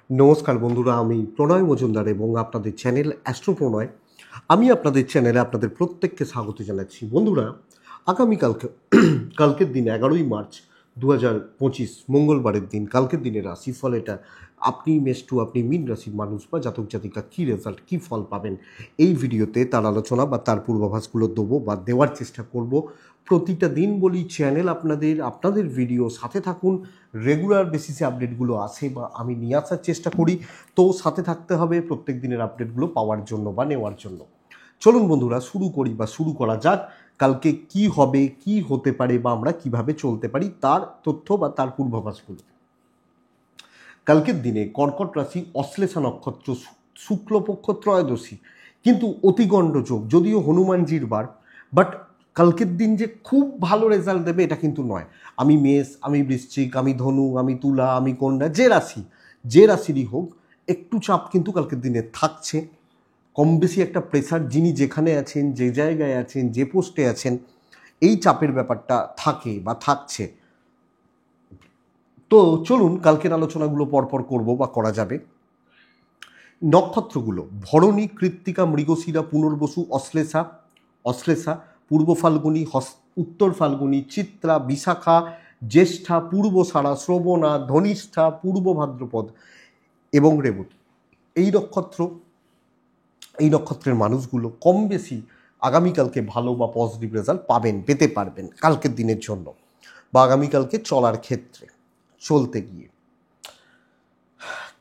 নমস্কার বন্ধুরা, আমি প্রণয় মজুমদার এবং আপনাদের চ্যানেল অ্যাস্ট্রো প্রণয়। আমি আপনাদের চ্যানেলে আপনাদের প্রত্যেককে স্বাগত জানাচ্ছি। বন্ধুরা, কালকের দিন 11ই মার্চ 2025 মঙ্গলবারের দিন, কালকের দিনের রাশিফল এটা। আপনি মেষ টু, আপনি মীন রাশির মানুষ বা জাতক জাতিকা কী রেজাল্ট, কী ফল পাবেন, এই ভিডিওতে তার আলোচনা বা তার পূর্বাভাসগুলো দেবো বা দেওয়ার চেষ্টা করব। প্রতিটা দিন বলি চ্যানেল আপনাদের ভিডিও সাথে থাকুন। রেগুলার বেসিসে আপডেটগুলো আসে বা আমি নিয়ে আসার চেষ্টা করি, তো সাথে থাকতে হবে প্রত্যেক দিনের আপডেটগুলো পাওয়ার জন্য বা নেওয়ার জন্য। চলুন বন্ধুরা, শুরু করা যাক। কালকে কি হবে, কি হতে পারে বা আমরা কিভাবে চলতে পারি তার তথ্য বা তার পূর্বাভাসগুলো। কালকের দিনে কর্কট রাশি, অশ্লেষা নক্ষত্র, শুক্লপক্ষ ত্রয়োদশী, কিন্তু অতিগণ্ড যোগ, যদিও হনুমানজির বার, বাট কালকের দিন যে খুব ভালো রেজাল্ট দেবে এটা কিন্তু নয়। আমি মেষ, আমি বৃশ্চিক, আমি ধনু, আমি তুলা, আমি কন্যা, যে রাশিরই হোক, একটু চাপ কিন্তু কালকের দিনে থাকছে। কম বেশি একটা প্রেসার, যিনি যেখানে আছেন, যে জায়গায় আছেন, যে পোস্টে আছেন, এই চাপের ব্যাপারটা থাকে বা থাকছে। তো চলুন কালকের আলোচনাগুলো পরপর করব বা করা যাবে। নক্ষত্রগুলো: ভরণী, কৃত্তিকা, মৃগশিরা, পুনর্বসু, অশ্লেষা, পূর্ব ফাল্গুনী, উত্তর ফাল্গুনী, চিত্রা, বিশাখা, জ্যেষ্ঠা, পূর্বষাঢ়া, শ্রবণা, ধনিষ্ঠা, পূর্ব ভাদ্রপদ এবং রেবতী। এই নক্ষত্রের মানুষগুলো কম বেশি আগামীকালকে ভালো বা পজিটিভ রেজাল্ট পেতে পারবেন কালকের দিনের জন্য বা আগামীকালকে চলার ক্ষেত্রে, চলতে গিয়ে।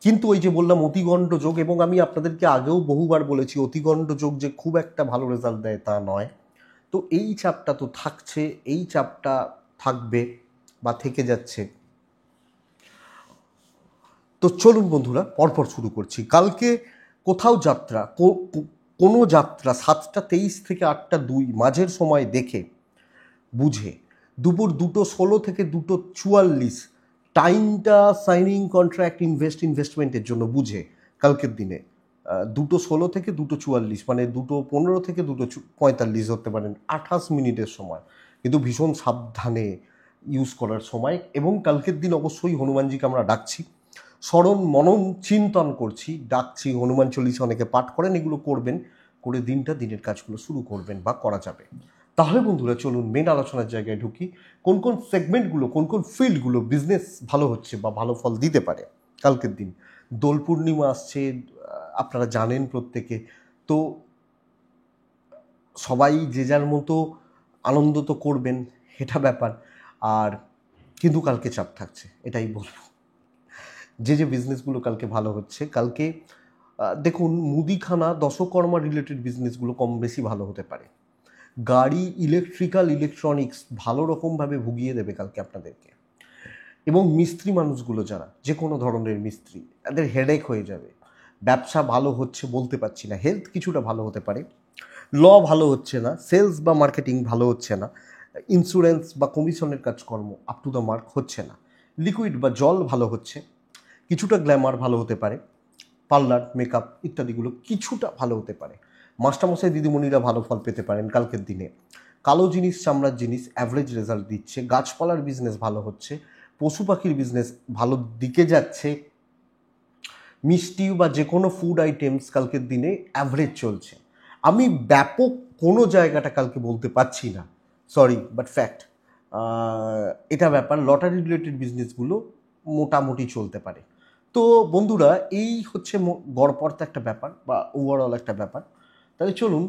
কিন্তু ওই যে বললাম অতিগণ্ড যোগ, এবং আমি আপনাদেরকে আগেও বহুবার বলেছি অতিগণ্ড যোগ যে খুব একটা ভালো রেজাল্ট দেয় তা নয়। তো এই চাপটা তো থাকছে, এই চাপটা থাকবে বা থেকে যাচ্ছে। তো চলুন বন্ধুরা পরপর শুরু করছি। কালকে কোথাও যাত্রা, কোনো যাত্রা 7টা23 থেকে 8টা2 মাঝের সময় দেখে বুঝে, দুপুর 2:16 থেকে 2:44 টাইমটা সাইনিং কন্ট্রাক্ট ইনভেস্টমেন্টের জন্য বুঝে কালকের দিনে 2:16 থেকে 2:44, মানে 2:15 থেকে 2:45 ধরতে পারেন, 28 মিনিটের সময় কিন্তু ভীষণ সাবধানে ইউজ করার সময়। এবং কালকের দিন অবশ্যই হনুমানজিকে আমরা ডাকছি, স্মরণ মনন চিন্তন করছি, ডাকছি। হনুমান চল্লিশা অনেকে পাঠ করেন, এগুলো করবেন, করে দিনের কাজগুলো শুরু করবেন বা করা যাবে। তাহলে বন্ধুরা চলুন মেন আলোচনার জায়গায় ঢুকি। কোন কোন সেগমেন্টগুলো, কোন কোন ফিল্ডগুলো বিজনেস ভালো হচ্ছে বা ভালো ফল দিতে পারে কালকের দিন। দোল পূর্ণিমা আসছে, আপনারা জানেন প্রত্যেকে। তো সবাই যে যার মতো আনন্দ তো করবেন, এটা ব্যাপার। আর কিন্তু কালকে চাপ থাকছে, এটাই বলবো। যে বিজনেসগুলো কালকে ভালো হচ্ছে, কালকে দেখুন মুদিখানা, দশকর্মা রিলেটেড বিজনেসগুলো কম বেশি ভালো হতে পারে। গাড়ি, ইলেকট্রনিক্স ভালো রকমভাবে ভুগিয়ে দেবে কালকে আপনাদেরকে। এবং মিস্ত্রি মানুষগুলো যারা, যে কোনো ধরনের মিস্ত্রি, তাদের হেডেক হয়ে যাবে। ব্যবসা ভালো হচ্ছে বলতে পারছি না, হেলথ কিছুটা ভালো হতে পারে, ল ভালো হচ্ছে না, সেলস বা মার্কেটিং ভালো হচ্ছে না, ইন্স্যুরেন্স বা কমিশনের কাজকর্ম আপ টু দ্য মার্ক হচ্ছে না, লিকুইড বা জল ভালো হচ্ছে, কিছুটা গ্ল্যামার ভালো হতে পারে, পার্লার, মেকআপ ইত্যাদিগুলো কিছুটা ভালো হতে পারে। মাস্টারমশাই দিদিমণিরা ভালো ফল পেতে পারেন কালকের দিনে। কালো জিনিস, চামড়ার জিনিস অ্যাভারেজ রেজাল্ট দিচ্ছে। গাছপালার বিজনেস ভালো হচ্ছে, পশু পাখির বিজনেস ভালো দিকে যাচ্ছে। মিষ্টি বা যে কোনো ফুড আইটেমস কালকের দিনে অ্যাভারেজ চলছে। আমি ব্যাপক কোনো জায়গাটা কালকে বলতে পারছি না, সরি বাট ফ্যাক্ট, এটা ব্যাপার। লটারি রিলেটেড বিজনেসগুলো মোটামুটি চলতে পারে। তো বন্ধুরা, এই হচ্ছে গড়পড়তা একটা ব্যাপার বা ওভারঅল একটা ব্যাপার। তাহলে চলুন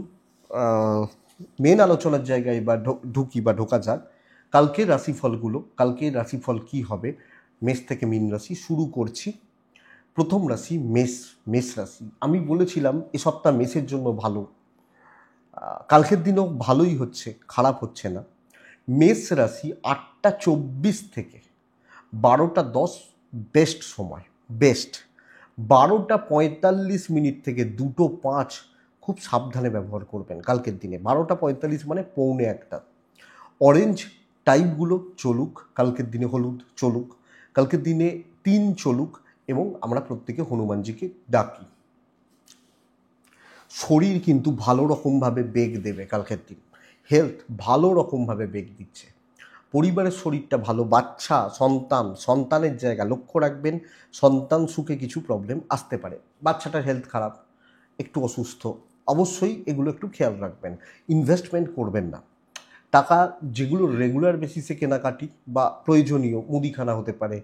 মেন আলোচনার জায়গায় বা ঢুকি বা ঢোকা যাক। কালকের রাশিফল কি হবে। মেষ থেকে মীন রাশি শুরু করছি। প্রথম রাশি মেষ রাশি। আমি বলেছিলাম এ সপ্তাহ মেষের জন্য ভালো, কালকের দিনও ভালোই হচ্ছে, খারাপ হচ্ছে না। মেষ রাশি 8টা24 থেকে 12টা10 বেস্ট সময়, বেস্ট। 12টা45 থেকে 2:05 খুব সাবধানে ব্যবহার করবেন কালকের দিনে। 12টা45 মানে 1:45। অরেঞ্জ টাইপগুলো চলুক কালকের দিনে, হলুদ চলুক কালকের দিনে, 3 চলুক, এবং আমরা প্রত্যেকে হনুমানজিকে ডাকি। শরীর কিন্তু ভালো রকমভাবে বেগ দেবে কালকের দিন, হেলথ ভালো রকমভাবে বেগ দিচ্ছে। পরিবারের শরীরটা ভালো, বাচ্চা সন্তানের জায়গা লক্ষ্য রাখবেন। সন্তান সুখে কিছু প্রবলেম আসতে পারে, বাচ্চাটার হেলথ খারাপ, একটু অসুস্থ, অবশ্যই এগুলো একটু খেয়াল রাখবেন। ইনভেস্টমেন্ট করবেন না। টাকা যেগুলো রেগুলার বেসিসে কেনাকাটি বা প্রয়োজনীয় মুদিখানা হতে পারে,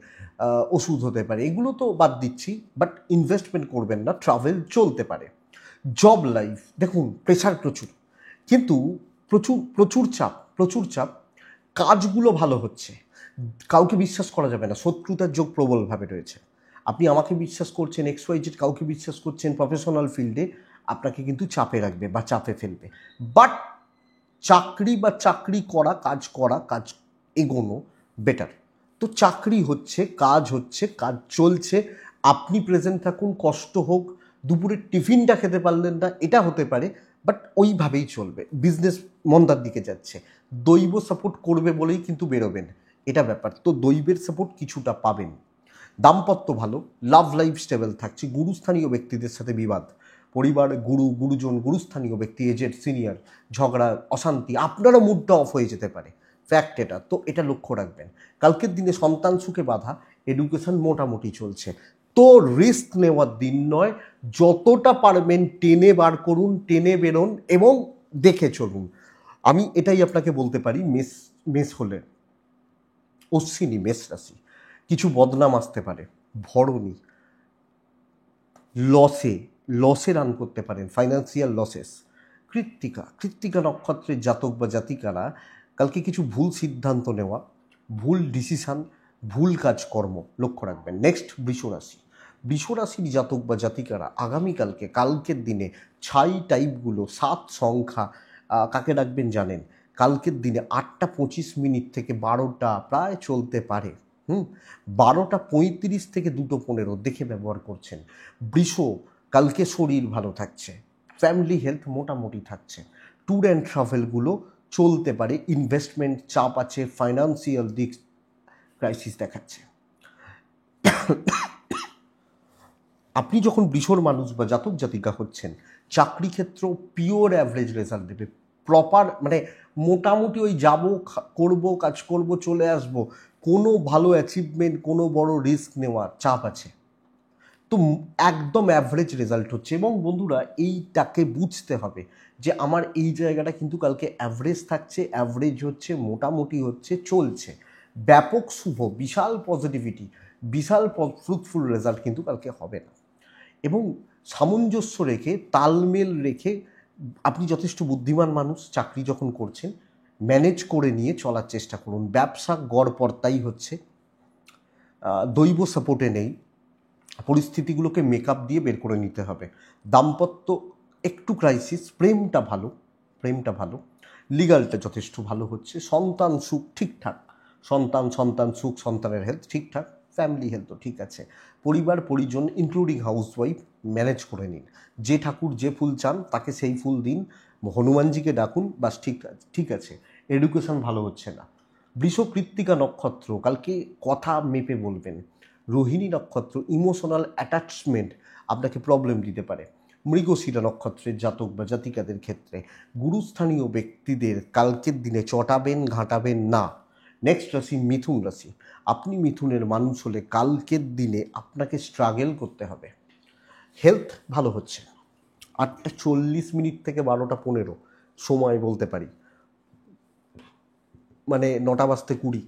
ওষুধ হতে পারে, এগুলো তো বাদ দিচ্ছি, বাট ইনভেস্টমেন্ট করবেন না। ট্রাভেল চলতে পারে। জব লাইফ দেখুন প্রেশার প্রচুর, কিন্তু প্রচুর চাপ। কাজগুলো ভালো হচ্ছে, কাউকে বিশ্বাস করা যাবে না, শত্রুতার যোগ প্রবলভাবে রয়েছে। আপনি আমাকে বিশ্বাস করছেন, XYZ কাউকে বিশ্বাস করছেন প্রফেশনাল ফিল্ডে, আপনাকে কিন্তু চাপে রাখবে বা চাপে ফেলবে। বাট চাকরি করা, কাজ এগোনো বেটার। তো চাকরি হচ্ছে, কাজ চলছে, আপনি প্রেজেন্ট থাকুন, কষ্ট হোক, দুপুরের টিফিনটা খেতে পারলেন না, এটা হতে পারে, বাট ওইভাবেই চলবে। বিজনেস মন্দার দিকে যাচ্ছে, দৈব সাপোর্ট করবে বলেই কিন্তু বেরোবেন, এটা ব্যাপার। তো দৈবের সাপোর্ট কিছুটা পাবেন। দাম্পত্য ভালো, লাভ লাইফ স্টেবল থাকছে। গুরুস্থানীয় ব্যক্তিদের সাথে বিবাদ, পরিবার, গুরুজন, গুরুস্থানীয় ব্যক্তি, এজেড, সিনিয়র, ঝগড়া, অশান্তি, আপনারও মুডটা অফ হয়ে যেতে পারে, ফ্যাক্ট এটা। তো এটা লক্ষ্য রাখবেন। কালকের দিনে সন্তান সুখে বাধা, এডুকেশন মোটামুটি চলছে। তো রিস্ক নেওয়ার দিন নয়, যতটা পারবেন টেনে বার করুন, টেনে বেরোন এবং দেখে চলুন। আমি এটাই আপনাকে বলতে পারি। মেষ হলে অশ্বিনী, মেষ রাশি, কিছু বদনাম আসতে পারে। ভরণী, লসে রান করতে পারেন, ফাইন্যান্সিয়াল লসেস। কৃত্তিকা নক্ষত্রের জাতক বা জাতিকারা কালকে কিছু ভুল সিদ্ধান্ত নেওয়া, ভুল ডিসিশান, ভুল কাজকর্ম লক্ষ্য রাখবেন। নেক্সট বৃষরাশির জাতক বা জাতিকারা কালকের দিনে ছাই টাইপগুলো, 7 সংখ্যা কাকে রাখবেন জানেন? কালকের দিনে 8:25 থেকে 12টা প্রায় চলতে পারে। 12:35 থেকে 2:15 দেখে ব্যবহার করছেন। বৃষ, কালকে শরীর ভালো থাকছে, ফ্যামিলি হেলথ মোটামুটি থাকছে, ট্যুর অ্যান্ড ট্রাভেলগুলো চলতে পারে। ইনভেস্টমেন্ট চাপ আছে, ফাইন্যান্সিয়াল দিক ক্রাইসিস দেখাচ্ছে। আপনি যখন বৃষর মানুষ বা জাতক জাতিকা হচ্ছেন, চাকরি ক্ষেত্র পিওর অ্যাভারেজ রেজাল্ট দেবে। প্রপার মানে মোটামুটি ওই যাব, কাজ করব, চলে আসব, কোনো ভালো অ্যাচিভমেন্ট, কোনো বড় রিস্ক নেওয়ার চাপ আছে। তো একদম অ্যাভারেজ রেজাল্ট হচ্ছে। এবং বন্ধুরা এইটাকে বুঝতে হবে যে আমার এই জায়গাটা কিন্তু কালকে অ্যাভারেজ থাকছে, অ্যাভারেজ হচ্ছে, মোটামুটি হচ্ছে, চলছে। ব্যাপক শুভ, বিশাল পজিটিভিটি, বিশাল ফ্রুটফুল রেজাল্ট কিন্তু কালকে হবে না। এবং সামঞ্জস্য রেখে, তালমেল রেখে, আপনি যথেষ্ট বুদ্ধিমান মানুষ, চাকরি যখন করছেন ম্যানেজ করে নিয়ে চলার চেষ্টা করুন। ব্যবসা গড়পড়তাই হচ্ছে, দৈব সাপোর্টে নেই, পরিস্থিতিগুলোকে মেকআপ দিয়ে বের করে নিতে হবে। দাম্পত্য একটু ক্রাইসিস, প্রেমটা ভালো, লিগালটা যথেষ্ট ভালো হচ্ছে। সন্তান সুখ ঠিকঠাক, সন্তান সুখ, সন্তানের হেলথ ঠিকঠাক, ফ্যামিলি হেলথও ঠিক আছে। পরিবার পরিজন ইনক্লুডিং হাউসওয়াইফ ম্যানেজ করে নিন। যে ঠাকুর যে ফুল চান তাকে সেই ফুল দিন, হনুমানজিকে ডাকুন, বাস ঠিক আছে। এডুকেশন ভালো হচ্ছে না। বৃষ কৃত্তিকা নক্ষত্র কালকে কথা মেপে বলবেন। রোহিণী নক্ষত্র ইমোশনাল অ্যাটাচমেন্ট আপনাকে প্রবলেম দিতে পারে। মৃগশিরা নক্ষত্রের জাতক বা জাতিকাদের ক্ষেত্রে গুরুস্থানীয় ব্যক্তিদের কালকের দিনে চটাবেন, ঘাঁটাবেন না। নেক্সট রাশি মিথুন রাশি। আপনি মিথুনের মানুষ হলে কালকের দিনে আপনাকে স্ট্রাগল করতে হবে। হেলথ ভালো হচ্ছে, 8:40 থেকে 12:15 সময় বলতে পারি, মানে 9:20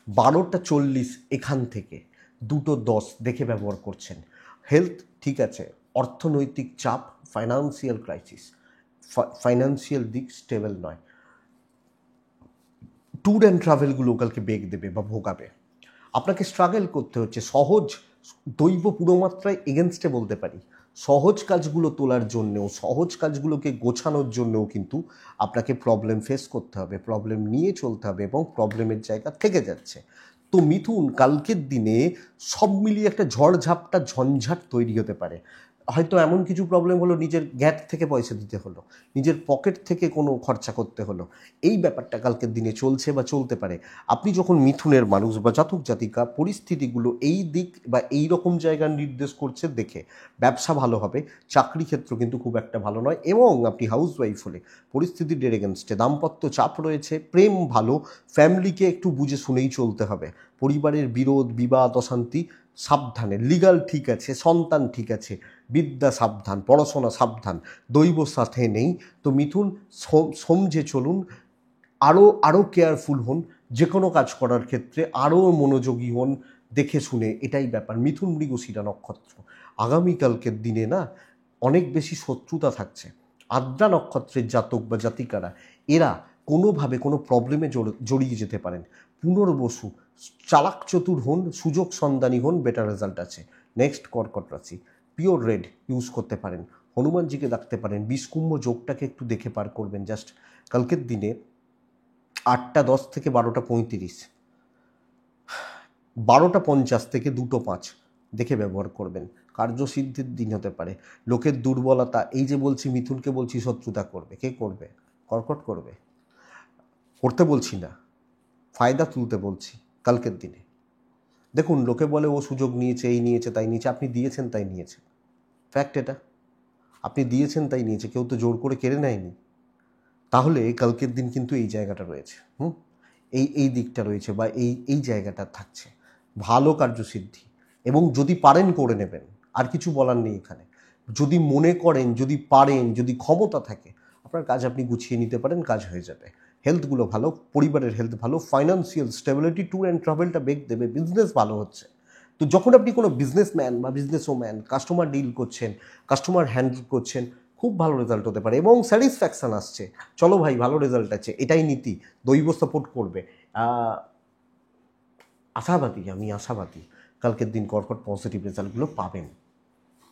12:40 এখান থেকে 2:10 দেখে ব্যবহার করছেন। হেলথ ঠিক আছে, অর্থনৈতিক চাপ, ফাইন্যান্সিয়াল ক্রাইসিস, ফাইন্যান্সিয়াল দিক স্টেবল নয়। ট্যুর অ্যান্ড ট্রাভেলগুলো কালকে বেগ দেবে বা ভোগাবে, আপনাকে স্ট্রাগল করতে হচ্ছে। সহজ, দৈব পুরোমাত্রায় এগেনস্টে বলতে পারি, সহজ কাজগুলো তোলার জন্যেও, সহজ কাজগুলোকে গোছানোর জন্যও কিন্তু আপনাকে প্রবলেম ফেস করতে হবে, প্রবলেম নিয়ে চলতে হবে, এবং প্রবলেমের জায়গা থেকে যাচ্ছে। তো মিথুন কালকের দিনে সব মিলিয়ে একটা ঝড়ঝাপটা ঝঞ্ঝাট তৈরি হতে পারে। হয়তো এমন কিছু প্রবলেম হলো, নিজের গ্যাট থেকে পয়সা দিতে হলো, নিজের পকেট থেকে কোনো খরচা করতে হলো, এই ব্যাপারটা কালকের দিনে চলছে বা চলতে পারে। আপনি যখন মিথুনের মানুষ বা জাতক জাতিকা, পরিস্থিতিগুলো এই দিক বা এই রকম জায়গার নির্দেশ করছে দেখে ব্যবসা ভালো হবে, চাকরি ক্ষেত্র কিন্তু খুব একটা ভালো নয়। এবং আপনি হাউসওয়াইফ হলে পরিস্থিতির এগেনস্টে দাম্পত্য চাপ রয়েছে, প্রেম ভালো, ফ্যামিলিকে একটু বুঝে শুনেই চলতে হবে। পরিবারের বিরোধ বিবাদ অশান্তি সাবধানে, লিগাল ঠিক আছে, সন্তান ঠিক আছে, বিদ্যা সাবধান, পড়াশোনা সাবধান, দৈব সাথে নেই। তো মিথুন সমঝে চলুন, আরও কেয়ারফুল হন, যে কোনো কাজ করার ক্ষেত্রে আরও মনোযোগী হন, দেখে শুনে, এটাই ব্যাপার। মিথুন মৃগশিরা নক্ষত্র আগামীকালকের দিনে না অনেক বেশি শত্রুতা থাকছে। আদ্রা নক্ষত্রের জাতক বা জাতিকারা এরা কোনোভাবে কোনো প্রবলেমে জড়িয়ে যেতে পারেন। পুনর্বসু, চালাক চতুর হন, সুযোগ সন্ধানী হন, বেটার রেজাল্ট আছে। নেক্সট কর্কট রাশি, পিওর রেড ইউজ করতে পারেন, হনুমানজিকে ডাকতে পারেন, বিষকুম্ভ যোগটাকে একটু দেখে পার করবেন। জাস্ট কালকের দিনে 8টা 10 থেকে 12টা 35, 12টা 50 থেকে 2টো 5 দেখে ব্যবহার করবেন। কার্যসিদ্ধির দিন হতে পারে। লোকের দুর্বলতা, এই যে বলছি মিথুনকে বলছি শত্রুতা করবে, কে করবে? কর্কট করবে। করতে বলছি না, ফায়দা তুলতে বলছি কালকের দিনে। দেখুন, লোকে বলে ও সুযোগ নিয়েছে, এই নিয়েছে, তাই নিয়েছে। আপনি দিয়েছেন তাই নিয়েছে, ফ্যাক্ট এটা। আপনি দিয়েছেন তাই নিয়েছে, কেউ তো জোর করে কেড়ে নেয়নি। তাহলে কালকের দিন কিন্তু এই জায়গাটা রয়েছে, এই দিকটা রয়েছে, বা এই জায়গাটা থাকছে। ভালো কার্যসিদ্ধি, এবং যদি পারেন করে নেবেন, আর কিছু বলার নেই এখানে। যদি মনে করেন, যদি পারেন, যদি ক্ষমতা থাকে, আপনার কাজ আপনি গুছিয়ে নিতে পারেন, কাজ হয়ে যাবে। হেলথগুলো ভালো, পরিবারের হেলথ ভালো, ফাইন্যান্সিয়াল স্টেবিলিটি, ট্যুর অ্যান্ড ট্রাভেলটা বেগ দেবে, বিজনেস ভালো হচ্ছে। তো যখন আপনি কোনো বিজনেসম্যান বা বিজনেস ওম্যান কাস্টমার ডিল করছেন, কাস্টমার হ্যান্ডেল করছেন, খুব ভালো রেজাল্ট হতে পারে এবং স্যাটিসফ্যাকশান আসছে। চলো ভাই, ভালো রেজাল্ট আছে, এটাই নীতি, দৈব সাপোর্ট করবে। আমি আশাবাদী কালকের দিন কর্কট পজিটিভ রেজাল্টগুলো পাবেন,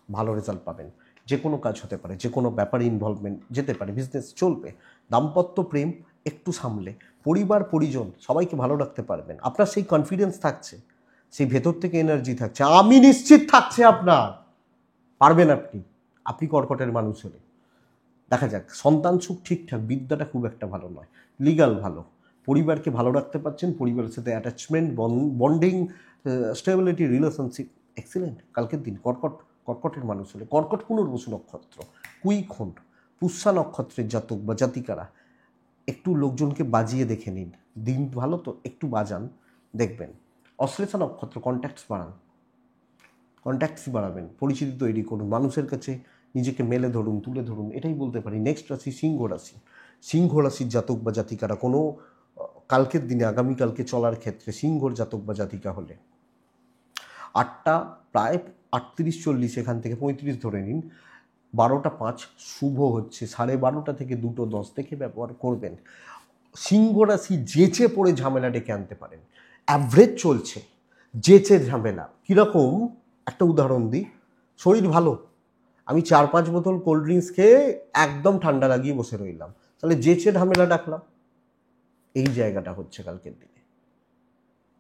ভালো রেজাল্ট পাবেন। যে কোনো কাজ হতে পারে, যে কোনো ব্যাপারে ইনভলভমেন্ট যেতে পারে, বিজনেস চলবে। দাম্পত্য প্রেম একটু সামলে, পরিবার পরিজন সবাইকে ভালো রাখতে পারবেন। আপনার সেই কনফিডেন্স থাকছে, সেই ভেতর থেকে এনার্জি থাকছে, আমি নিশ্চিত থাকছে আপনার, পারবেন আপনি। আপনি কর্কটের মানুষ হলে দেখা যাক। সন্তান সুখ ঠিকঠাক, বিদ্যাটা খুব একটা ভালো নয়, লিগাল ভালো, পরিবারকে ভালো রাখতে পারছেন, পরিবারের সাথে attachment, bonding, stability, relationship excellent কালকের দিন কর্কটের মানুষ হলে। কর্কট পুনর্বসু নক্ষত্র, কুইক হন। পুষ্যা নক্ষত্রের জাতক বা জাতিকারা একটু লোকজনকে বাজিয়ে দেখে নিন, দিন ভালো তো একটু বাজান, দেখবেন। অশ্লেষা নক্ষত্র, কন্ট্যাক্টস বাড়াবেন, পরিচিতি তৈরি করুন, মানুষের কাছে নিজেকে মেলে ধরুন, তুলে ধরুন, এটাই বলতে পারি। নেক্সট রাশি সিংহ রাশি। সিংহ রাশির জাতক বা জাতিকারা কোনো কালকের দিনে, আগামীকালকে চলার ক্ষেত্রে সিংহর জাতক বা জাতিকা হলে 8টা প্রায় 38-40, এখান থেকে 35 ধরে নিন, 12টা 5 শুভ হচ্ছে, 12:30 থেকে 2টো 10 থেকে ব্যবহার করবেন। সিংহ রাশি যেচে পড়ে ঝামেলা ডেকে আনতে পারেন। অ্যাভারেজ চলছে, যেচে ঝামেলা কীরকম, একটা উদাহরণ দিই। শরীর ভালো, আমি 4-5 বোতল কোল্ড ড্রিঙ্কস খেয়ে একদম ঠান্ডা লাগিয়ে বসে রইলাম, তাহলে যেচে ঝামেলা ডাকলাম। এই জায়গাটা হচ্ছে কালকের দিনে,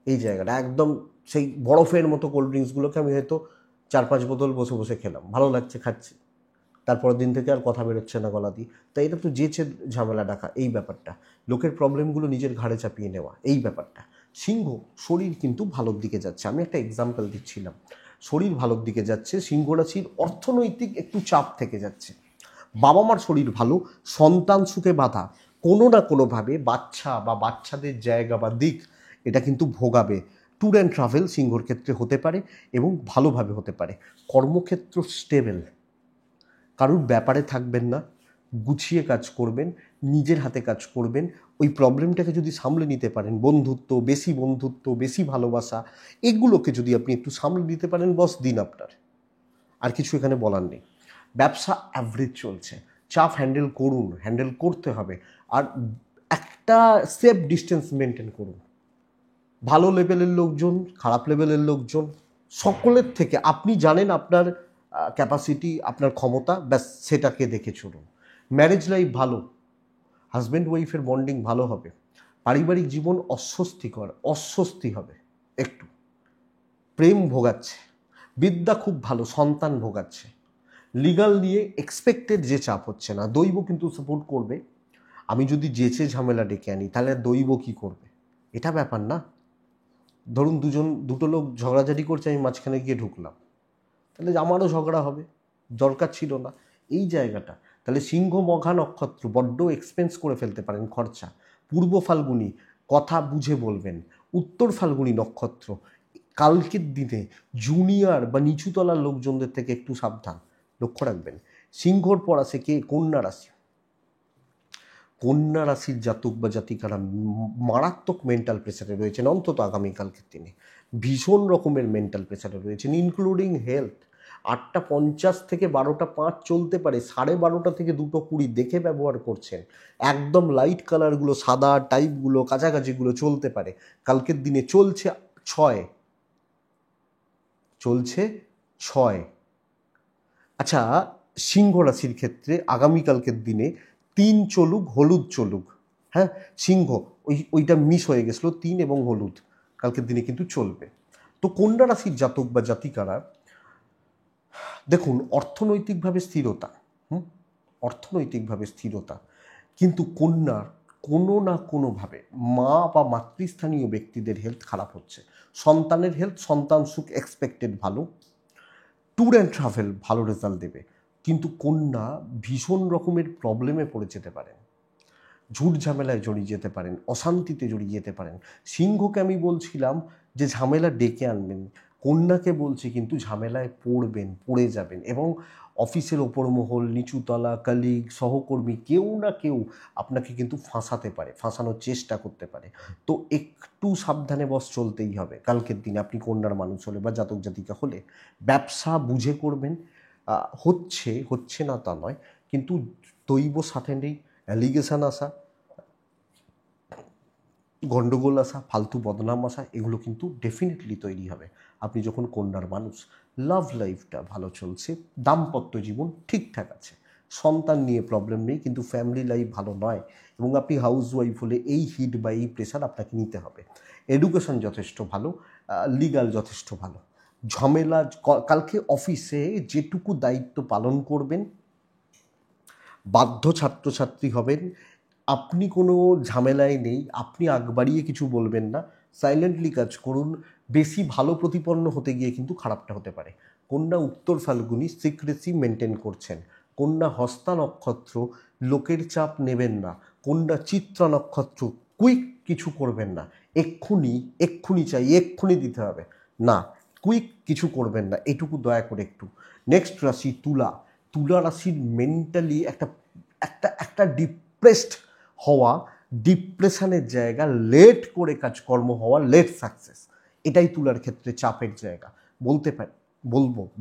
এই জায়গাটা একদম সেই বরফের মতো কোল্ড ড্রিঙ্কসগুলোকে আমি হয়তো 4-5 বোতল বসে বসে খেলাম, ভালো লাগছে খাচ্ছি, তারপরের দিন থেকে আর কথা বেরোচ্ছে না গলা দিয়ে। তাই এটা তো যেচে ঝামেলা ডাকা, এই ব্যাপারটা, লোকের প্রবলেমগুলো নিজের ঘাড়ে চাপিয়ে নেওয়া, এই ব্যাপারটা। সিংহ শরীর কিন্তু ভালোর দিকে যাচ্ছে, আমি একটা এক্সাম্পল দিচ্ছিলাম, শরীর ভালোর দিকে যাচ্ছে। সিংহ রাশির অর্থনৈতিক একটু চাপ থেকে যাচ্ছে, বাবা মার শরীর ভালো, সন্তান সুখে বাধা, কোনো না কোনোভাবে বাচ্চা বা বাচ্চাদের জায়গা বা দিক এটা কিন্তু ভোগাবে। ট্যুর অ্যান্ড ট্রাভেল সিংহর ক্ষেত্রে হতে পারে এবং ভালোভাবে হতে পারে। কর্মক্ষেত্র স্টেবল, কারুর ব্যাপারে থাকবেন না, গুছিয়ে কাজ করবেন, নিজের হাতে কাজ করবেন। ওই প্রবলেমটাকে যদি সামলে নিতে পারেন, বন্ধুত্ব, বেশি ভালোবাসা, এগুলোকে যদি আপনি একটু সামলে নিতে পারেন, বস দিন আপনার, আর কিছু এখানে বলার নেই। ব্যবসা অ্যাভারেজ চলছে, চাপ হ্যান্ডেল করুন, হ্যান্ডেল করতে হবে, আর একটা সেফ ডিস্টেন্স মেনটেন করুন। ভালো লেভেলের লোকজন, খারাপ লেভেলের লোকজন, সকলের থেকে আপনি জানেন আপনার ক্যাপাসিটি, আপনার ক্ষমতা, ব্যাস সেটাকে দেখে চলুন। ম্যারেজ লাইফ ভালো, হাজব্যান্ড ওয়াইফের বন্ডিং ভালো হবে। পারিবারিক জীবন অস্বস্তি হবে একটু, প্রেম ভোগাচ্ছে, বিদ্যা খুব ভালো, সন্তান ভোগাচ্ছে। লিগাল নিয়ে এক্সপেক্টেড যে চাপ হচ্ছে না, দৈব কিন্তু সাপোর্ট করবে। আমি যদি যেচে ঝামেলা ডেকে আনি তাহলে দৈব কি করবে, এটা ব্যাপার না। ধরুন দুটো লোক ঝগড়াঝাটি করছে, আমি মাঝখানে গিয়ে ঢুকলাম, তাহলে আমারও ঝগড়া হবে, দরকার ছিল না এই জায়গাটা। তাহলে সিংহ মঘা নক্ষত্র বড্ড এক্সপেন্স করে ফেলতে পারেন, খরচা। পূর্ব ফাল্গুনী কথা বুঝে বলবেন। উত্তর ফাল্গুনী নক্ষত্র, কালকের দিনে জুনিয়র বা নিচুতলার লোকজনদের থেকে একটু সাবধান, লক্ষ্য রাখবেন। সিংহর পর আসে কে? কন্যা রাশি। কন্যা রাশির জাতক বা জাতিকারা মারাত্মক মেন্টাল প্রেসারে রয়েছেন, অন্তত আগামীকালকের দিনে ভীষণ রকমের মেন্টাল প্রেসারে রয়েছেন, ইনক্লুডিং হেলথ। 8:50 থেকে 12:05 চলতে পারে, 12:30 থেকে 2:20 দেখে ব্যবহার করছেন। একদম লাইট কালারগুলো, সাদা টাইপগুলো, কাছাকাছিগুলো চলতে পারে। কালকের দিনে চলছে 6, চলছে 6। আচ্ছা, সিংহ রাশির ক্ষেত্রে আগামীকালকের দিনে 3 চলুক, হলুদ চলুক। হ্যাঁ, সিংহ ওইটা মিস হয়ে গেছিলো, 3 এবং হলুদ কালকের দিনে কিন্তু চলবে। তো কন্যা রাশির জাতক বা জাতিকারা দেখুন, অর্থনৈতিকভাবে স্থিরতা, অর্থনৈতিকভাবে স্থিরতা, কিন্তু কন্যার কোনো না কোনোভাবে মা বা মাতৃস্থানীয় ব্যক্তিদের হেলথ খারাপ হচ্ছে। সন্তানের হেলথ, সন্তান সুখ এক্সপেক্টেড ভালো, ট্যুর অ্যান্ড ট্রাভেল ভালো রেজাল্ট দেবে, কিন্তু কন্যা ভীষণ রকমের প্রবলেমে পড়ে যেতে পারেন, ঝুট ঝামেলায় জড়িয়ে যেতে পারেন, অশান্তিতে জড়িয়ে যেতে পারেন। সিংহকে আমি বলছিলাম যে ঝামেলা ডেকে আনবেন, কন্যাকে বলছি কিন্তু ঝামেলায় পড়বেন, পড়ে যাবেন, এবং অফিসের ওপর মহল, নিচুতলা, কলিগ, সহকর্মী, কেউ না কেউ আপনাকে কিন্তু ফাঁসাতে পারে, ফাঁসানোর চেষ্টা করতে পারে। তো একটু সাবধানে বস চলতেই হবে কালকের দিনে, আপনি কন্যার মানুষ হলে বা জাতক জাতিকা হলে। ব্যবসা বুঝে করবেন, হচ্ছে না তা নয়, কিন্তু দৈব সাথে নেই, অ্যালিগেশন আসা, গণ্ডগোল আসা, ফালতু বদনাম আসা, এগুলো কিন্তু ডেফিনেটলি তৈরি হবে আপনি যখন কন্যার মানুষ। লাভ লাইফটা ভালো চলছে, দাম্পত্য জীবন ঠিকঠাক আছে, সন্তান নিয়ে প্রবলেম নেই, কিন্তু ফ্যামিলি লাইফ ভালো নয়, এবং আপনি হাউস ওয়াইফ হলে এই হিট বা এই প্রেশার আপনাকে নিতে হবে। এডুকেশন যথেষ্ট ভালো, লিগাল যথেষ্ট ভালো। ঝামেলা কালকে অফিসে যেটুকু দায়িত্ব পালন করবেন, বাধ্য ছাত্রছাত্রী হবেন, আপনি কোনো ঝামেলায় নেই, আপনি আগ বাড়িয়ে কিছু বলবেন না, সাইলেন্টলি কাজ করুন। বেশি ভালো প্রতিপন্ন হতে গিয়ে কিন্তু খারাপটা হতে পারে। কন্যা উত্তর ফাল্গুনি, সিক্রেসি মেনটেন করছেন। কন্যা হস্তা নক্ষত্র, লোকের চাপ নেবেন না। কন্যা চিত্রা নক্ষত্র, কুইক কিছু করবেন না, এক্ষুনি চাই, এক্ষুনি দিতে হবে না, কুইক কিছু করবেন না, এটুকু দয়া করে একটু। নেক্সট রাশি তুলা। তুলা রাশির মেন্টালি একটা একটা একটা ডিপ্রেসড হওয়া, ডিপ্রেশনের জায়গা, লেট করে কাজকর্ম হওয়া, লেট সাকসেস, এটাই তুলার ক্ষেত্রে চাপের জায়গা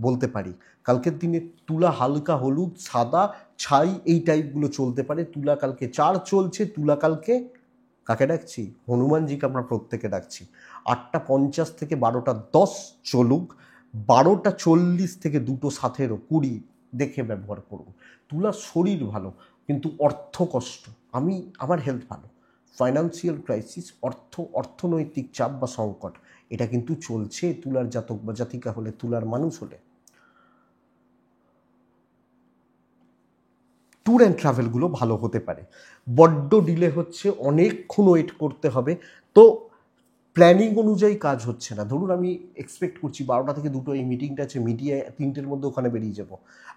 বলতে পারি। কালকের দিনে তুলা হালকা হলুদ, সাদা, ছাই, এই টাইপগুলো চলতে পারে। তুলা কালকে 4 চলছে, তুলা কালকে কাকে ডাকছি? হনুমানজিকে আমরা প্রত্যেকে ডাকছি। 8:50 থেকে 12:10 চলুক, 12:40 থেকে 2:17-20 দেখে ব্যবহার করুন। তুলার শরীর ভালো, কিন্তু অর্থ কষ্ট, আমার হেলথ ভালো, ফাইন্যান্সিয়াল ক্রাইসিস, অর্থনৈতিক চাপ বা সংকট, এটা কিন্তু চলছে তুলার জাতক বা জাতিকা হলে, তুলার মানুষ হলে। ট্যুর অ্যান্ড ট্রাভেলগুলো ভালো হতে পারে, বড্ড ডিলে হচ্ছে, অনেকক্ষণ ওয়েট করতে হবে, তো প্ল্যানিং অনুযায়ী কাজ হচ্ছে না। ধরুন আমি এক্সপেক্ট করছি 12টা থেকে 2টো এই মিটিংটা আছে, মিডিয়ে 3টের মধ্যে ওখানে বেরিয়ে যাব।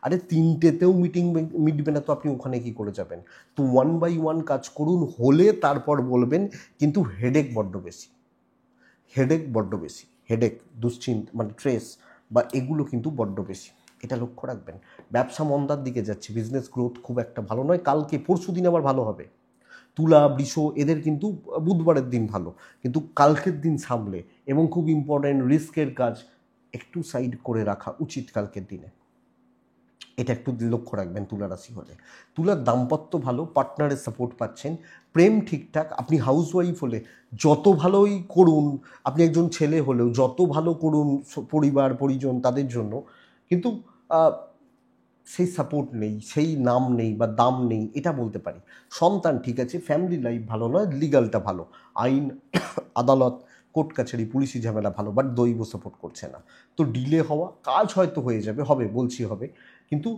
আরে 3টেতেও মিটিং মিটবে না তো আপনি ওখানে কি করে যাবেন? তো 1 বাই 1 কাজ করুন, হলে তারপর বলবেন, কিন্তু হেডেক, দুশ্চিন্তা মানে স্ট্রেস বা এগুলো কিন্তু বড্ড বেশি, এটা লক্ষ্য রাখবেন। ব্যবসা মন্দার দিকে যাচ্ছে, বিজনেস গ্রোথ খুব একটা ভালো নয়, কালকে পরশু দিন আবার ভালো হবে। তুলা, বৃষ এদের কিন্তু বুধবারের দিন ভালো, কিন্তু কালকের দিন সামলে, এবং খুব ইম্পর্ট্যান্ট রিস্কের কাজ একটু সাইড করে রাখা উচিত কালকের দিনে, এটা একটু লক্ষ্য রাখবেন তুলা রাশি হলে। তুলার দাম্পত্য ভালো, পার্টনারের সাপোর্ট পাচ্ছেন, প্রেম ঠিকঠাক। আপনি হাউস ওয়াইফ হলে যত ভালোই করুন, আপনি একজন ছেলে হলেও যত ভালো করুন পরিবার পরিজন তাদের জন্য, কিন্তু সেই সাপোর্ট নেই, সেই নাম নেই বা দাম নেই, এটা বলতে পারি। সন্তান ঠিক আছে, ফ্যামিলি লাইফ ভালো নয়, লিগালটা ভালো, আইন আদালত কোর্ট কাছারি পুলিশি ঝামেলা ভালো, বাট দৈব সাপোর্ট করছে না। তো ডিলে হওয়া, কাজ হয়তো হয়ে যাবে, হবে বলছি হবে, কিন্তু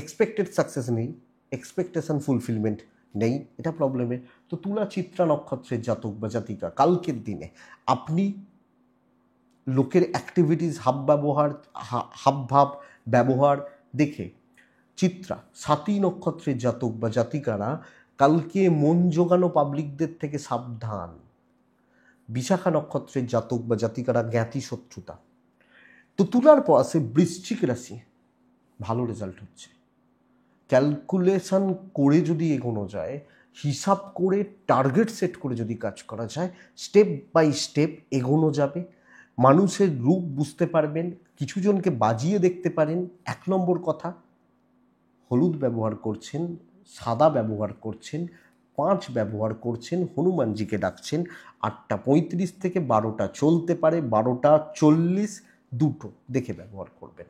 এক্সপেক্টেড সাকসেস নেই, এক্সপেকটেশন ফুলফিলমেন্ট নেই, এটা প্রবলেমের। তো তুলা চিত্রা নক্ষত্রের জাতক বা জাতিকা কালকের দিনে আপনি লোকের অ্যাক্টিভিটিস, হাবভাব ব্যবহার দেখে, চিত্রা সাতী নক্ষত্রের জাতক বা জাতিকারা কালকে মন জোগানো পাবলিকদের থেকে সাবধান। বিশাখা নক্ষত্রের জাতক বা জাতিকারা জ্ঞাতি শত্রুতা। তো তুলার পর আসে বৃশ্চিক রাশি, ভালো রেজাল্ট হচ্ছে। ক্যালকুলেশন করে যদি এগোনো যায়, হিসাব করে টার্গেট সেট করে যদি কাজ করা যায়, স্টেপ বাই স্টেপ এগোনো যাবে। মানুষের রূপ বুঝতে পারবেন, কিছু জনকে বাজিয়ে দেখতে পারেন। 1 নম্বর কথা, হলুদ ব্যবহার করছেন, সাদা ব্যবহার করছেন, 5 ব্যবহার করছেন, হনুমানজিকে ডাকছেন। 8:35 থেকে 12টা চলতে পারে, 12:40 দুটো দেখে ব্যবহার করবেন।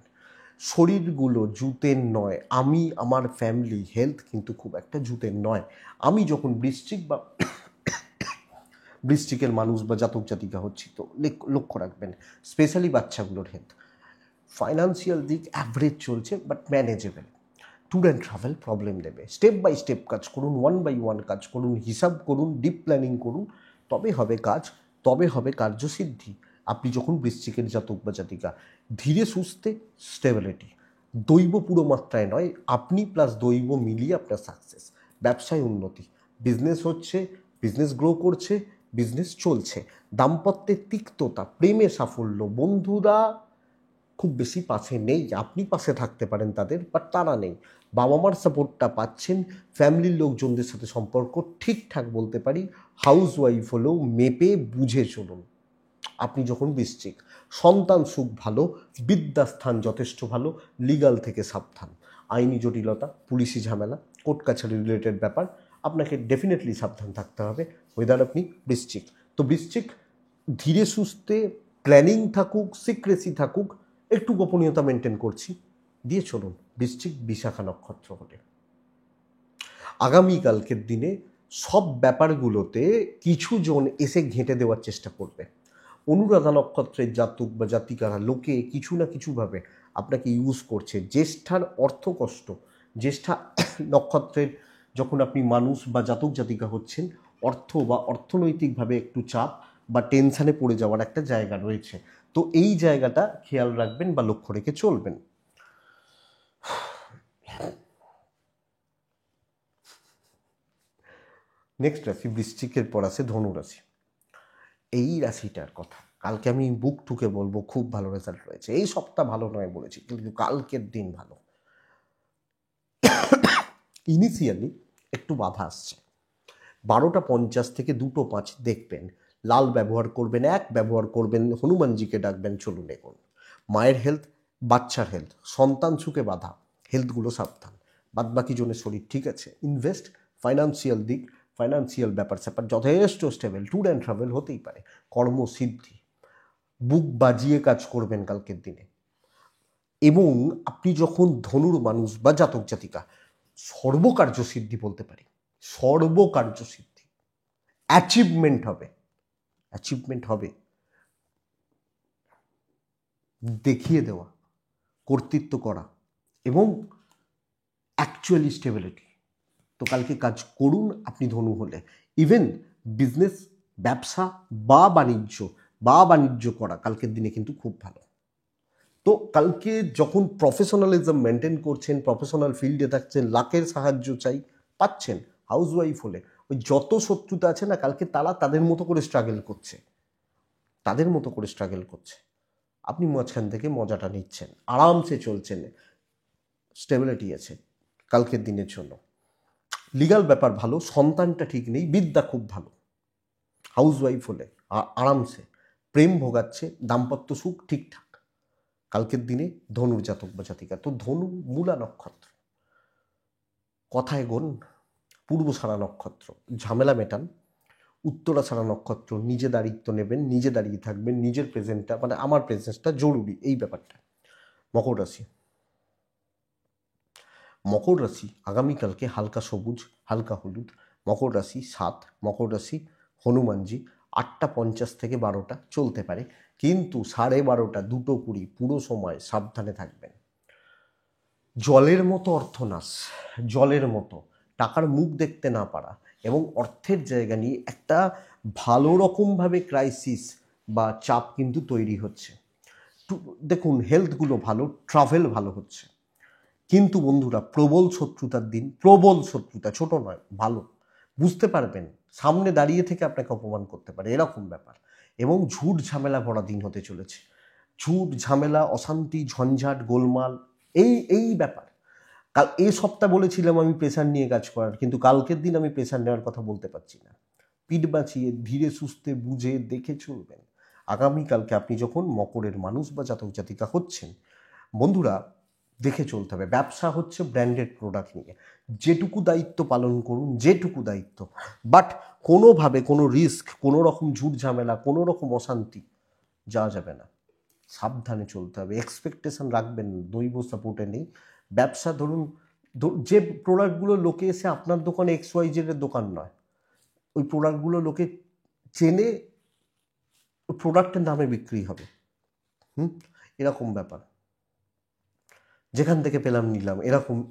শরীরগুলো জুতের নয়, আমি আমার ফ্যামিলি হেলথ কিন্তু খুব একটা জুতের নয়। আমি যখন বৃশ্চিকের মানুষ বা জাতক জাতিকা হচ্ছি, তো লক্ষ্য রাখবেন স্পেশালি বাচ্চাগুলোর হেলথ। ফাইন্যান্সিয়াল দিক অ্যাভারেজ চলছে, but manageable. Tour and travel problem দেবে। স্টেপ বাই স্টেপ কাজ করুন, 1 বাই 1 কাজ করুন, হিসাব করুন, ডিপ প্ল্যানিং করুন, তবে হবে কাজ, তবে হবে কার্যসিদ্ধি। আপনি যখন বৃশ্চিকের জাতক বা জাতিকা, ধীরে সুস্থে স্টেবিলিটি, দৈব পুরো মাত্রায় নয়, আপনি প্লাস দৈব মিলিয়ে আপনার সাকসেস। ব্যবসায় উন্নতি, বিজনেস হচ্ছে, বিজনেস গ্রো করছে, বিজনেস চলছে। দাম্পত্যের তিক্ততা, প্রেমে সাফল্য, বন্ধুরা খুব বেশি পাশে নেই, আপনি পাশে থাকতে পারেন তাদের, বাট তারা নেই। বাবা মার সাপোর্টটা পাচ্ছেন, ফ্যামিলির লোকজনদের সাথে সম্পর্ক ঠিকঠাক বলতে পারি। হাউস ওয়াইফ হলেও মেপে বুঝে চলুন। আপনি যখন বৃশ্চিক, সন্তান সুখ ভালো, বিদ্যাস্থান যথেষ্ট ভালো, লিগাল থেকে সাবধান। আইনি জটিলতা, পুলিশি ঝামেলা, কোর্ট কাছারি রিলেটেড ব্যাপার, আপনাকে ডেফিনেটলি সাবধান থাকতে হবে ওয়েদার আপনি বৃশ্চিক। তো বৃশ্চিক ধীরে সুস্থে, প্ল্যানিং থাকুক, সিক্রেসি থাকুক, একটু গোপনীয়তা মেনটেন করছি, দিয়ে চলুন। বৃশ্চিক বিশাখা নক্ষত্র হলে আগামীকালকের দিনে সব ব্যাপারগুলোতে কিছু জন এসে ঘেঁটে দেওয়ার চেষ্টা করবে। অনুরাধা নক্ষত্রের জাতক বা জাতিকারা লোকে কিছু না কিছুভাবে আপনাকে ইউজ করছে। জ্যেষ্ঠার অর্থকষ্ট, জ্যেষ্ঠা নক্ষত্রের যখন আপনি মানুষ বা জাতক জাতিকা হচ্ছেন, অর্থ বা অর্থনৈতিকভাবে একটু চাপ বা টেনশানে পড়ে যাওয়ার একটা জায়গা রয়েছে। তো এই জায়গাটা খেয়াল রাখবেন বা লক্ষ্য রেখে চলবেন। নেক্সট রাশি বৃশ্চিকের পর আছে ধনু রাশি। এই রাশিটার কথা কালকে আমি বুক টুকে বলবো, খুব ভালো রেজাল্ট রয়েছে। এই সপ্তাহ ভালো নয় বলেছি, কিন্তু কালকের দিন ভালো। ইনিশিয়ালি একটু বাধা আসছে। 12:50 থেকে 2:05 দেখবেন, লাল ব্যবহার করবেন, 1 ব্যবহার করবেন, হনুমানজিকে ডাকবেন, চলুন এগোন। মায়ের হেলথ, বাচ্চার হেলথ, সন্তান সুখে বাধা, হেলথগুলো সাবধান। বাদবাকি জনের শরীর ঠিক আছে। ইনভেস্ট, ফাইন্যান্সিয়াল দিক, ফাইন্যান্সিয়াল ব্যাপার স্যাপার যথেষ্ট স্টেবল। ট্যুর অ্যান্ড ট্রাভেল হতেই পারে। কর্মসিদ্ধি, বুক বাজিয়ে কাজ করবেন কালকের দিনে। এবং আপনি যখন ধনুর মানুষ বা জাতক জাতিকা, সর্বকার্যসিদ্ধি বলতে পারি, সর্বকার্যসিদ্ধি, অ্যাচিভমেন্ট হবে, অ্যাচিভমেন্ট হবে, দেখিয়ে দেওয়া, কর্তৃত্ব করা এবং অ্যাকচুয়ালি স্টেবিলিটি। তো কালকে কাজ করুন আপনি ধনু হলে। ইভেন বিজনেস, ব্যবসা বাণিজ্য করা কালকের দিনে কিন্তু খুব ভালো। তো কালকে যখন প্রফেশনালিজম মেনটেন করছেন, প্রফেশনাল ফিল্ডে থাকছেন, লাকের সাহায্য চাই, পাচ্ছেন। হাউস ওয়াইফ হলে ওই যত শত্রুতা আছে না, কালকে তারা তাদের মতো করে স্ট্রাগল করছে, তাদের মতো করে স্ট্রাগল করছে। আপনি মাঝখান থেকে মজাটা নিচ্ছেন, আরামসে চলছেন, স্টেবিলিটি আছে কালকের দিনের জন্য। লিগাল ব্যাপার ভালো, সন্তানটা ঠিক নেই, বিদ্যা খুব ভালো। হাউস ওয়াইফ হলে আরামসে প্রেম ভোগাচ্ছে, দাম্পত্য সুখ ঠিকঠাক কালকের দিনে ধনুর জাতক বা জাতিকা। তো ধনু মূলা নক্ষত্র, কথায় গোন। পূর্বসারা নক্ষত্র, ঝামেলা মেটান। উত্তরাছাড়া নক্ষত্র, নিজে দায়িত্ব নেবেন, নিজে দাঁড়িয়ে থাকবেন, নিজের প্রেজেন্টটা মানে আমার প্রেজেন্সটা জরুরি, এই ব্যাপারটা। মকর রাশি, মকর রাশি আগামীকালকে হালকা সবুজ, হালকা হলুদ। মকর রাশি 7, মকর রাশি হনুমানজি 8:50 থেকে 12টা চলতে পারে, কিন্তু 12:30 2:20 পুরো সময় সাবধানে থাকবেন। জলের মতো অর্থনাশ, জলের মতো টাকার মুখ দেখতে না পারা এবং অর্থের জায়গা নিয়ে একটা ভালো রকমভাবে ক্রাইসিস বা চাপ কিন্তু তৈরি হচ্ছে। দেখুন, হেলথগুলো ভালো, ট্রাভেল ভালো হচ্ছে, কিন্তু বন্ধুরা প্রবল শত্রুতার দিন, প্রবল শত্রুতা, ছোট নয়, ভালো, বুঝতে পারবেন সামনে দাঁড়িয়ে থেকে আপনাকে অপমান করতে পারে, এরকম ব্যাপার। এবং ঝুট ঝামেলা ভরা দিন হতে চলেছে, ঝুট ঝামেলা, অশান্তি, ঝঞ্ঝাট, গোলমাল, এই ব্যাপার। এই সপ্তাহ বলেছিলাম আমি প্রেশার নিয়ে কাজ করার, কিন্তু কালকের দিন আমি প্রেশার নেওয়ার কথা বলতে পারছি না। পিঠ বাঁচিয়ে ধীরে সুস্থে বুঝে দেখে চলবেন। আগামীকালকে আপনি যখন মকরের মানুষ বা জাতক জাতিকা হচ্ছেন, বন্ধুরা দেখে চলতে হবে। ব্যবসা হচ্ছে ব্র্যান্ডেড প্রোডাক্ট নিয়ে, যেটুকু দায়িত্ব পালন করুন, যেটুকু দায়িত্ব, বাট কোনোভাবে কোনো রিস্ক, কোনো রকম ঝুট ঝামেলা, কোনো রকম অশান্তি যাওয়া যাবে না। সাবধানে চলতে হবে, এক্সপেকটেশন রাখবেন না, দৈব সাপোর্টে নেই। ব্যবসা ধরুন, যে প্রোডাক্টগুলো লোকে এসে আপনার দোকানে XYZ এর দোকান নয়, ওই প্রোডাক্টগুলো লোকে চেনে, ওই প্রোডাক্টের নামে বিক্রি হবে, এরকম ব্যাপার। যেখান থেকে পেলাম নিলাম,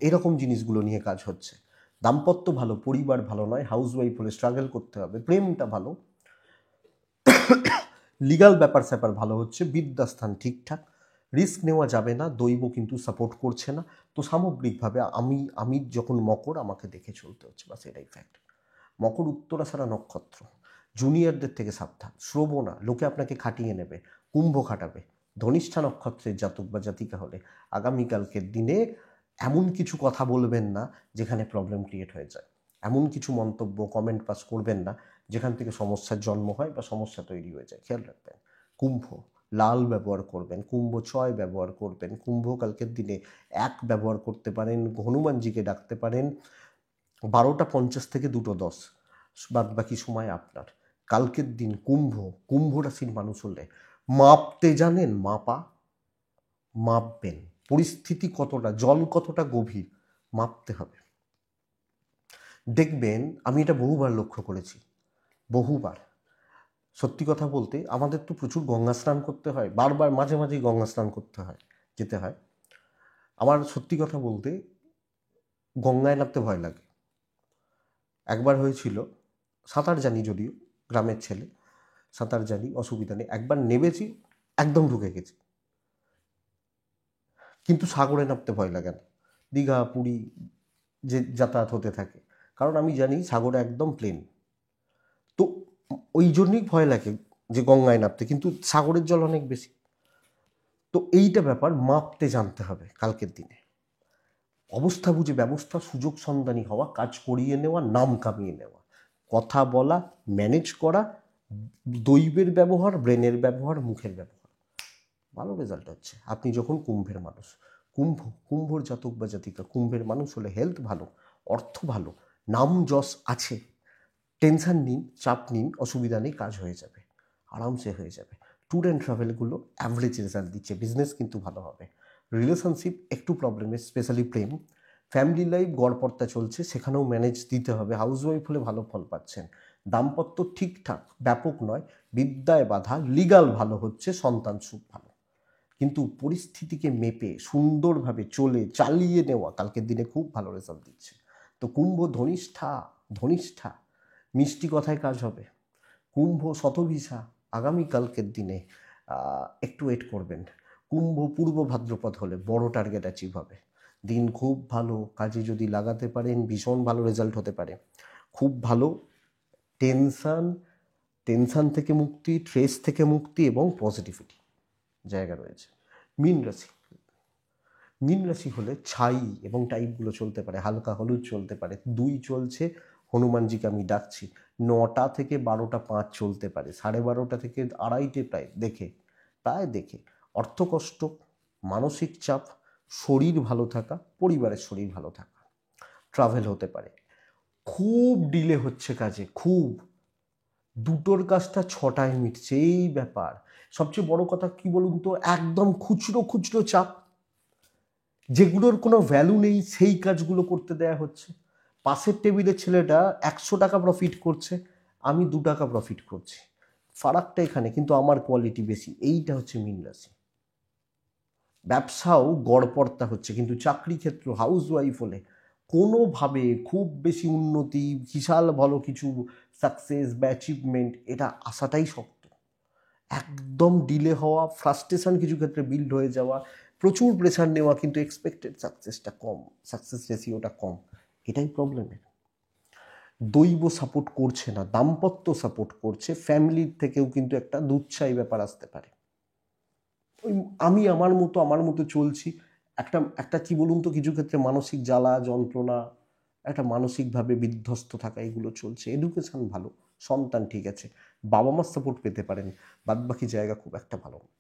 এরকম জিনিসগুলো নিয়ে কাজ হচ্ছে। দাম্পত্য ভালো, পরিবার ভালো নয়, হাউসওয়াইফ হলে স্ট্রাগল করতে হবে। প্রেমটা ভালো, লিগাল ব্যাপার স্যাপার ভালো হচ্ছে, বিদ্যাস্থান ঠিকঠাক, রিস্ক নেওয়া যাবে না, দৈব কিন্তু সাপোর্ট করছে না। তো সামগ্রিকভাবে আমি যখন মকর, আমাকে দেখে চলতে হচ্ছে, বাস এটাই ফ্যাক্ট। মকর উত্তরাষাঢ়া নক্ষত্র, জুনিয়রদের থেকে সাবধান। শ্রবণা, লোকে আপনাকে খাটিয়ে নেবে, কুম্ভ খাটাবে। ধনিষ্ঠা নক্ষত্রের জাতক বা জাতিকা হলে আগামীকালকের দিনে এমন কিছু কথা বলবেন না যেখানে প্রবলেম ক্রিয়েট হয়ে যায়, এমন কিছু মন্তব্য কমেন্ট পাস করবেন না যেখান থেকে সমস্যার জন্ম হয় বা সমস্যা তৈরি হয়ে যায়, খেয়াল রাখবেন। কুম্ভ, লাল ব্যবহার করবেন, কুম্ভ 6 ব্যবহার করবেন, কুম্ভ কালকের দিনে 1 ব্যবহার করতে পারেন, হনুমানজিকে ডাকতে পারেন। 12:50 থেকে 2:10, বাদ বাকি সময় আপনার। কালকের দিন কুম্ভ রাশির মানুষ হলে মাপতে জানেন, মাপবেন পরিস্থিতি কতটা, জল কতটা গভীর, মাপতে হবে। দেখবেন, আমি এটা বহুবার লক্ষ্য করেছি, বহুবার। সত্যি কথা বলতে, আমাদের তো প্রচুর গঙ্গা স্নান করতে হয়, বারবার মাঝে মাঝেই গঙ্গা স্নান করতে হয়, যেতে হয়। আমার সত্যি কথা বলতে গঙ্গায় নামতে ভয় লাগে। একবার হয়েছিল, সাঁতার জানি যদিও, গ্রামের ছেলে, সাঁতার জানি, অসুবিধা নেই, একবার নেমেছি, একদম ঢুকে গেছি, কিন্তু সাগরে নামতে ভয় লাগে না। দীঘা পুরী যে যাতায়াত হতে থাকে, কারণ আমি জানি সাগরে একদম প্লেন। তো ওই জন্যই ভয় লাগে যে গঙ্গায় নামতে, কিন্তু সাগরের জল অনেক বেশি। তো এইটা ব্যাপার, মাপতে জানতে হবে কালকের দিনে। অবস্থা বুঝে ব্যবস্থা, সুযোগ সন্ধানী হওয়া, কাজ করিয়ে নেওয়া, নাম কামিয়ে নেওয়া, কথা বলা, ম্যানেজ করা, দৈবের ব্যবহার, ব্রেনের ব্যবহার, মুখের ব্যবহার, ভালো রেজাল্ট হচ্ছে। আপনি যখন কুম্ভের মানুষ, কুম্ভর জাতক বা জাতিকা কুম্ভের মানুষ হলে হেলথ ভালো, অর্থ ভালো, নাম যশ আছে, টেনশন নিন, চাপ নিন, অসুবিধা নেই, কাজ হয়ে যাবে, আরামসে হয়ে যাবে। ট্যুর অ্যান্ড ট্রাভেলগুলো অ্যাভারেজ রেজাল্ট দিচ্ছে, বিজনেস কিন্তু ভালো হবে। রিলেশনশিপ একটু প্রবলেমে, স্পেশালি প্রেম। ফ্যামিলি লাইফ গড়পড়তা চলছে, সেখানেও ম্যানেজ দিতে হবে, হাউসওয়াইফ হলে ভালো ফল পাচ্ছেন। দাম্পত্য ঠিকঠাক, ব্যাপক নয়, বিদ্যায় বাধা, লিগাল ভালো হচ্ছে, সন্তান সুখ ভালো। কিন্তু পরিস্থিতিকে মেপে সুন্দরভাবে চালিয়ে নেওয়া কালকের দিনে খুব ভালো রেজাল্ট দিচ্ছে। তো কুম্ভ ধনিষ্ঠা, মিষ্টি কথায় কাজ হবে। কুম্ভ শতভিসা, আগামীকালকের দিনে একটু ওয়েট করবেন। কুম্ভ পূর্ব ভাদ্রপদ হলে বড় টার্গেট অ্যাচিভ হবে। দিন খুব ভালো, কাজে যদি লাগাতে পারেন ভীষণ ভালো রেজাল্ট হতে পারে, খুব ভালো। টেনশন থেকে মুক্তি, স্ট্রেস থেকে মুক্তি এবং পজিটিভিটি জায়গা রয়েছে। মীন রাশি হলে ছাই এবং টাইপগুলো চলতে পারে, হালকা হলুদ চলতে পারে, 2 চলছে, হনুমানজিকে আমি ডাকছি। 9টা থেকে 12:05 চলতে পারে, 12:30 থেকে 2:30 প্রায় দেখে অর্থকষ্ট, মানসিক চাপ, শরীর ভালো থাকা, পরিবারের শরীর ভালো থাকা, ট্রাভেল হতে পারে। খুব ডিলে হচ্ছে কাজে, খুব, 2টোর কাজটা 6টায় মিটছে, এই ব্যাপার। সবচেয়ে বড় কথা কি বলুন তো, একদম খুচরো চাপ, যেগুলোর কোনো ভ্যালু নেই সেই কাজগুলো করতে দেয়া হচ্ছে। পাশের টেবিলের ছেলেটা 100 টাকা প্রফিট করছে, আমি 2 টাকা প্রফিট করছি, ফারাকটা এখানে, কিন্তু আমার কোয়ালিটি বেশি, এইটা হচ্ছে মীন রাশি। ব্যবসাও গড়পড়তা হচ্ছে, কিন্তু চাকরি ক্ষেত্র হাউস ওয়াইফ হলে কোনোভাবে খুব বেশি উন্নতি, বিশাল ভালো কিছু সাকসেস বা অ্যাচিভমেন্ট এটা আসাটাই শক্ত। একদম ডিলে হওয়া, ফ্রাস্ট্রেশন কিছু ক্ষেত্রে বিল্ড হয়ে যাওয়া, প্রচুর প্রেশার নেওয়া, কিন্তু এক্সপেক্টেড সাকসেসটা কম, সাকসেস রেশিওটা কম, এটাই প্রবলেমের। দৈব সাপোর্ট করছে না, দাম্পত্য সাপোর্ট করছে, ফ্যামিলির থেকেও কিন্তু একটা দুচ্ছাই ব্যাপার আসতে পারে। ওই আমি আমার মতো চলছি, একটা একটা কি বলুন তো, কিছু ক্ষেত্রে মানসিক জ্বালা যন্ত্রণা, একটা মানসিকভাবে বিধ্বস্ত থাকা, এগুলো চলছে। এডুকেশন ভালো, সন্তান ঠিক আছে, বাবা মার সাপোর্ট পেতে পারেন, বাদ বাকি জায়গা খুব একটা ভালো না।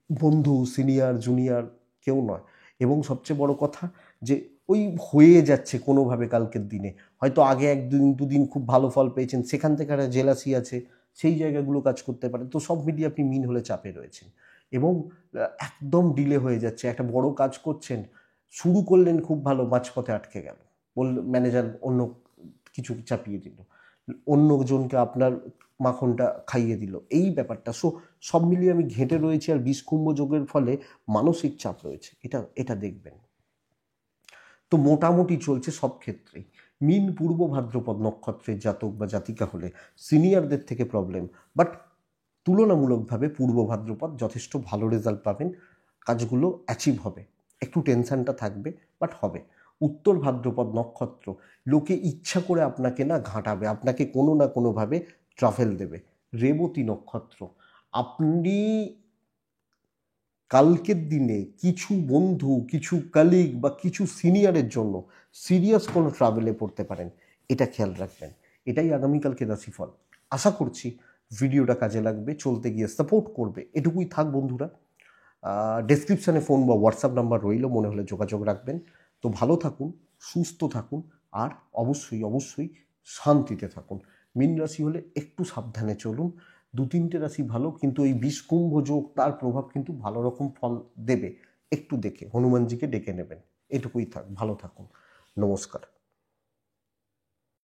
বন্ধু সিনিয়র জুনিয়র কেউ নয়। এবং সবচেয়ে বড় কথা যে ওই হয়ে যাচ্ছে কোনোভাবে কালকের দিনে, হয়তো আগে একদিন দুদিন খুব ভালো ফল পেয়েছেন, সেখান থেকে একটা জেলাসি আছে, সেই জায়গাগুলো কাজ করতে পারে। তো সব মিলিয়ে আপনি মিন হলে চাপে রয়েছেন, এবং একদম ডিলে হয়ে যাচ্ছে। একটা বড় কাজ করছেন, শুরু করলেন খুব ভালো, মাঝপথে আটকে গেল, বলল ম্যানেজার অন্য কিছু চাপিয়ে দিল, অন্যজনকে আপনার মাখনটা খাইয়ে দিল, এই ব্যাপারটা। সব মিলিয়ে আমি ঘেঁটে রয়েছি, আর বিষকুম্ভ যোগের ফলে মানসিক চাপ রয়েছে, এটা এটা দেখবেন। তো মোটামুটি চলছে সব ক্ষেত্রেই। মিন পূর্ব ভাদ্রপদ নক্ষত্রের জাতক বা জাতিকা হলে সিনিয়রদের থেকে প্রবলেম, বাট তুলনামূলকভাবে পূর্ব ভাদ্রপদ যথেষ্ট ভালো রেজাল্ট পাবেন, কাজগুলো অ্যাচিভ হবে, একটু টেনশনটা থাকবে, বাট হবে। উত্তর ভাদ্রপদ নক্ষত্র, লোকে ইচ্ছা করে আপনাকে না ঘাঁটাবে, আপনাকে কোনো না কোনোভাবে ট্রাভেল দেবে। রেবতী নক্ষত্র, আপনি কালকের দিনে কিছু বন্ধু, কিছু কালিগ বা কিছু সিনিয়রের জন্য সিরিয়াস কোনো ট্রাভেলে পড়তে পারেন, এটা খেয়াল রাখবেন। এটাই আগামীকালকে রাশিফল। আশা করছি ভিডিওটা কাজে লাগবে, চলতে গিয়ে সাপোর্ট করবে, এটুকুই থাক বন্ধুরা। ডেসক্রিপশানে ফোন বা হোয়াটসঅ্যাপ নাম্বার রইল, মনে হলে যোগাযোগ রাখবেন। তো ভালো থাকুন, সুস্থ থাকুন, আর অবশ্যই অবশ্যই শান্তিতে থাকুন। মীন রাশি হলে একটু সাবধানে চলুন। দু তিনটে রাশি ভালো, কিন্তু এই বিষকুম্ভ যোগ তার প্রভাব কিন্তু ভালো রকম ফল দেবে, একটু দেখে হনুমানজিকে ডেকে নেবেন। এটুকুই থাক, ভালো থাকুন, নমস্কার।